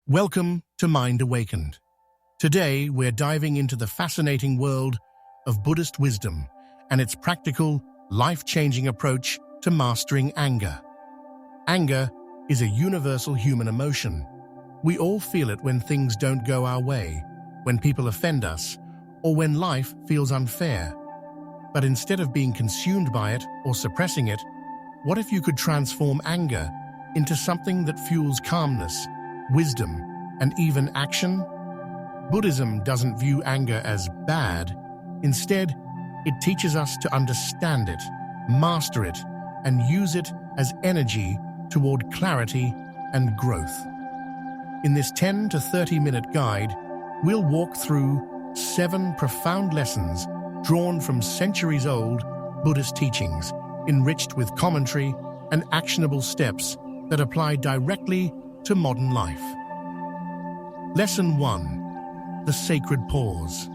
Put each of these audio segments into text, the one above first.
Welcome to Mind Awakened. Today, we're diving into the fascinating world of Buddhist wisdom and its practical, life-changing approach to mastering anger. Anger is a universal human emotion. We all feel it when things don't go our way, when people offend us, or when life feels unfair. But instead of being consumed by it or suppressing it, what if you could transform anger into something that fuels calmness, wisdom, and even action? Buddhism doesn't view anger as bad. Instead, it teaches us to understand it, master it, and use it as energy toward clarity and growth. In this 10 to 30-minute guide, we'll walk through 7 profound lessons drawn from centuries-old Buddhist teachings, enriched with commentary and actionable steps that apply directly to modern life. Lesson 1. The Sacred Pause.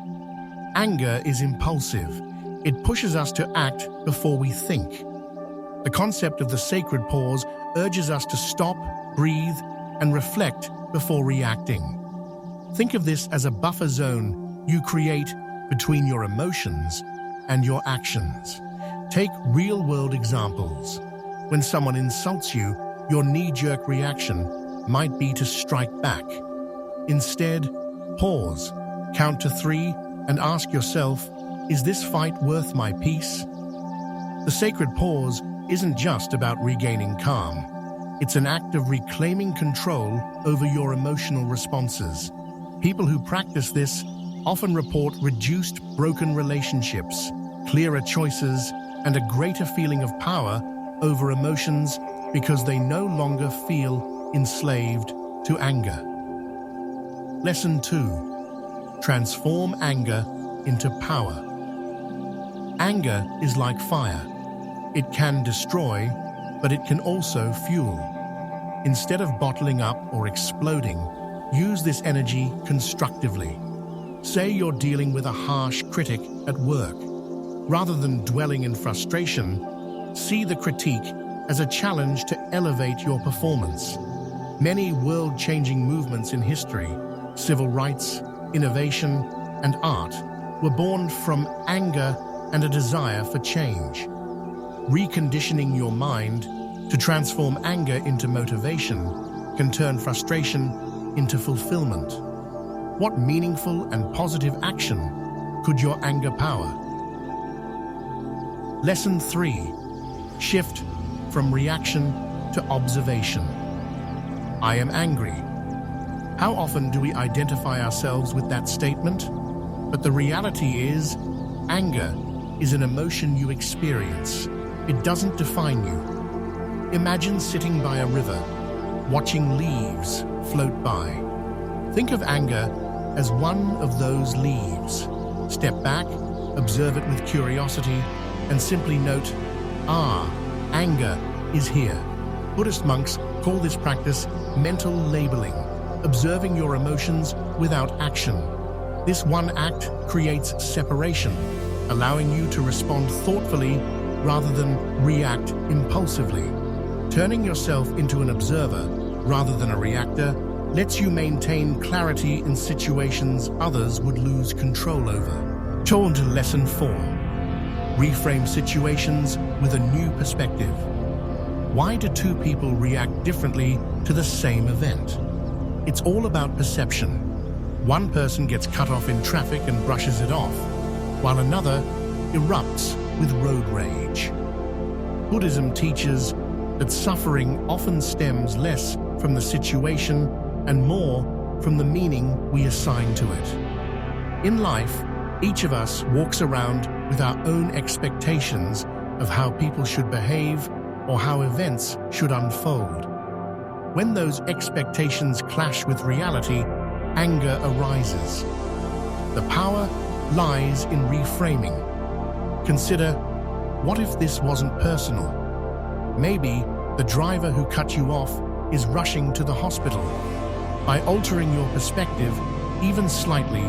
Anger is impulsive. It pushes us to act before we think. The concept of the sacred pause urges us to stop, breathe, and reflect before reacting. Think of this as a buffer zone you create between your emotions and your actions. Take real-world examples. When someone insults you, your knee-jerk reaction might be to strike back. Instead, pause, count to 3, and ask yourself, is this fight worth my peace? The sacred pause isn't just about regaining calm. It's an act of reclaiming control over your emotional responses. People who practice this often report reduced broken relationships, clearer choices, and a greater feeling of power over emotions because they no longer feel enslaved to anger. Lesson 2. Transform anger into power. Anger is like fire. It can destroy, but it can also fuel. Instead of bottling up or exploding, use this energy constructively. Say you're dealing with a harsh critic at work. Rather than dwelling in frustration, see the critique as a challenge to elevate your performance. Many world-changing movements in history, civil rights, innovation, and art, were born from anger and a desire for change. Reconditioning your mind to transform anger into motivation can turn frustration into fulfillment. What meaningful and positive action could your anger power? Lesson 3. Shift from reaction to observation. I am angry. How often do we identify ourselves with that statement? But the reality is, anger is an emotion you experience. It doesn't define you. Imagine sitting by a river, watching leaves float by. Think of anger as one of those leaves. Step back, observe it with curiosity, and simply note, anger is here. Buddhist monks call this practice mental labeling, observing your emotions without action. This one act creates separation, allowing you to respond thoughtfully rather than react impulsively. Turning yourself into an observer rather than a reactor lets you maintain clarity in situations others would lose control over. Turn to Lesson 4. Reframe situations with a new perspective. Why do two people react differently to the same event? It's all about perception. One person gets cut off in traffic and brushes it off, while another erupts with road rage. Buddhism teaches that suffering often stems less from the situation and more from the meaning we assign to it. In life, each of us walks around with our own expectations of how people should behave or how events should unfold. When those expectations clash with reality, anger arises. The power lies in reframing. Consider, what if this wasn't personal? Maybe the driver who cut you off is rushing to the hospital. By altering your perspective, even slightly,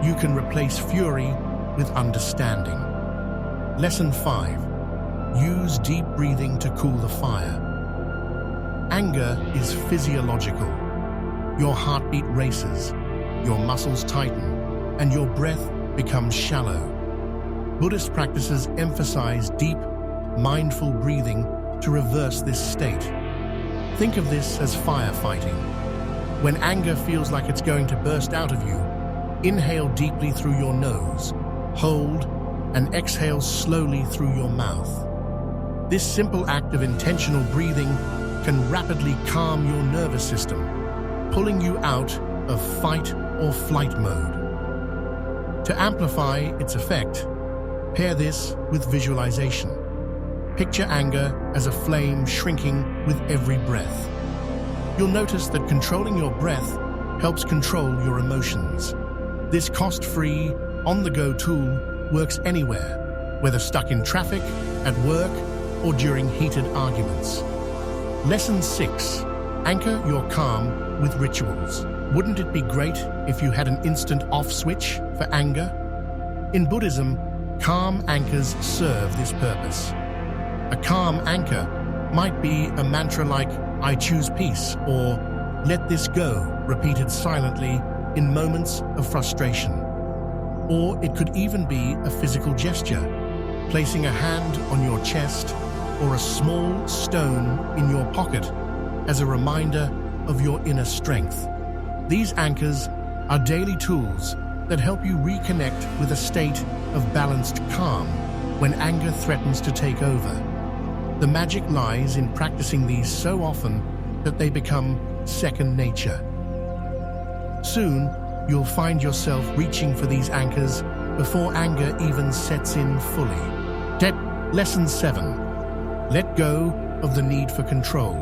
you can replace fury with understanding. Lesson 5. Use deep breathing to cool the fire. Anger is physiological. your heartbeat races, your muscles tighten, and your breath becomes shallow. Buddhist practices emphasize deep, mindful breathing to reverse this state. Think of this as firefighting. When anger feels like it's going to burst out of you, inhale deeply through your nose, hold, and exhale slowly through your mouth. This simple act of intentional breathing can rapidly calm your nervous system, pulling you out of fight or flight mode. To amplify its effect, pair this with visualization. Picture anger as a flame shrinking with every breath. You'll notice that controlling your breath helps control your emotions. This cost-free, on-the-go tool works anywhere, whether stuck in traffic, at work, or during heated arguments. Lesson 6. Anchor your calm with rituals. Wouldn't it be great if you had an instant off switch for anger? In Buddhism, calm anchors serve this purpose. A calm anchor might be a mantra like, "I choose peace," or "Let this go," repeated silently in moments of frustration. Or it could even be a physical gesture, placing a hand on your chest or a small stone in your pocket as a reminder of your inner strength. These anchors are daily tools that help you reconnect with a state of balanced calm when anger threatens to take over. The magic lies in practicing these so often that they become second nature. Soon, you'll find yourself reaching for these anchors before anger even sets in fully. Lesson 7. Let go of the need for control.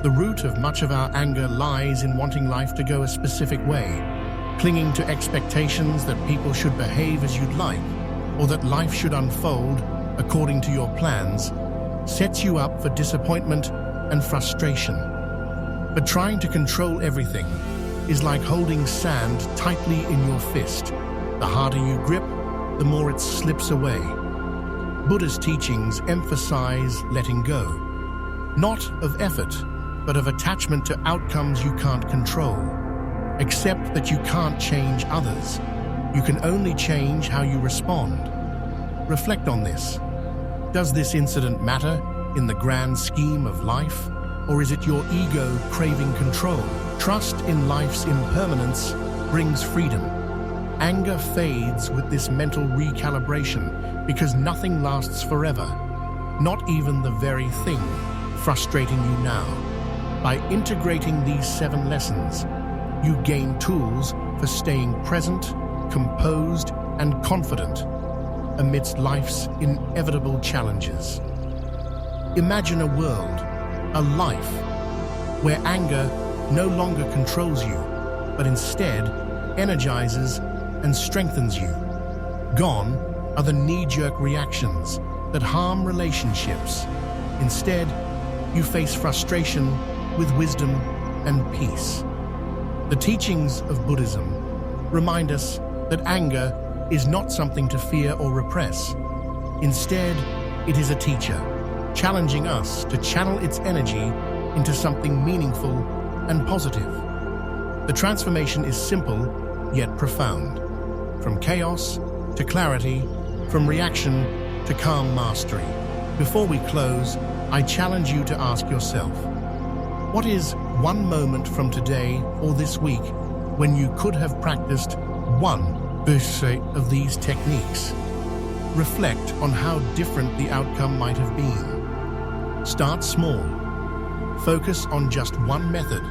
The root of much of our anger lies in wanting life to go a specific way, clinging to expectations that people should behave as you'd like, or that life should unfold according to your plans, sets you up for disappointment and frustration. But trying to control everything is like holding sand tightly in your fist. The harder you grip, the more it slips away. Buddhist teachings emphasize letting go, not of effort, but of attachment to outcomes you can't control. Accept that you can't change others. You can only change how you respond. Reflect on this. Does this incident matter in the grand scheme of life? Or is it your ego craving control? Trust in life's impermanence brings freedom. Anger fades with this mental recalibration because nothing lasts forever, not even the very thing frustrating you now. By integrating these 7 lessons, you gain tools for staying present, composed, and confident amidst life's inevitable challenges. Imagine a world, a life, where anger no longer controls you, but instead energizes and strengthens you. Gone are the knee-jerk reactions that harm relationships. Instead, you face frustration with wisdom and peace. The teachings of Buddhism remind us that anger is not something to fear or repress. Instead, it is a teacher, challenging us to channel its energy into something meaningful and positive. The transformation is simple, yet profound. From chaos to clarity, from reaction to calm mastery. Before we close, I challenge you to ask yourself, what is one moment from today or this week when you could have practiced one of these techniques? Reflect on how different the outcome might have been. Start small. Focus on just one method,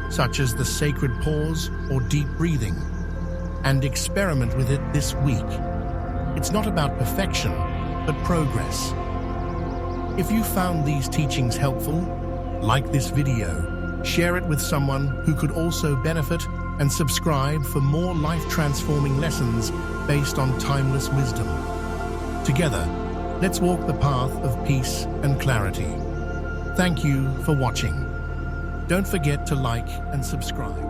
such as the sacred pause or deep breathing, and experiment with it this week. It's not about perfection, but progress. If you found these teachings helpful, like this video, share it with someone who could also benefit, and subscribe for more life-transforming lessons based on timeless wisdom. Together, let's walk the path of peace and clarity. Thank you for watching. Don't forget to like and subscribe.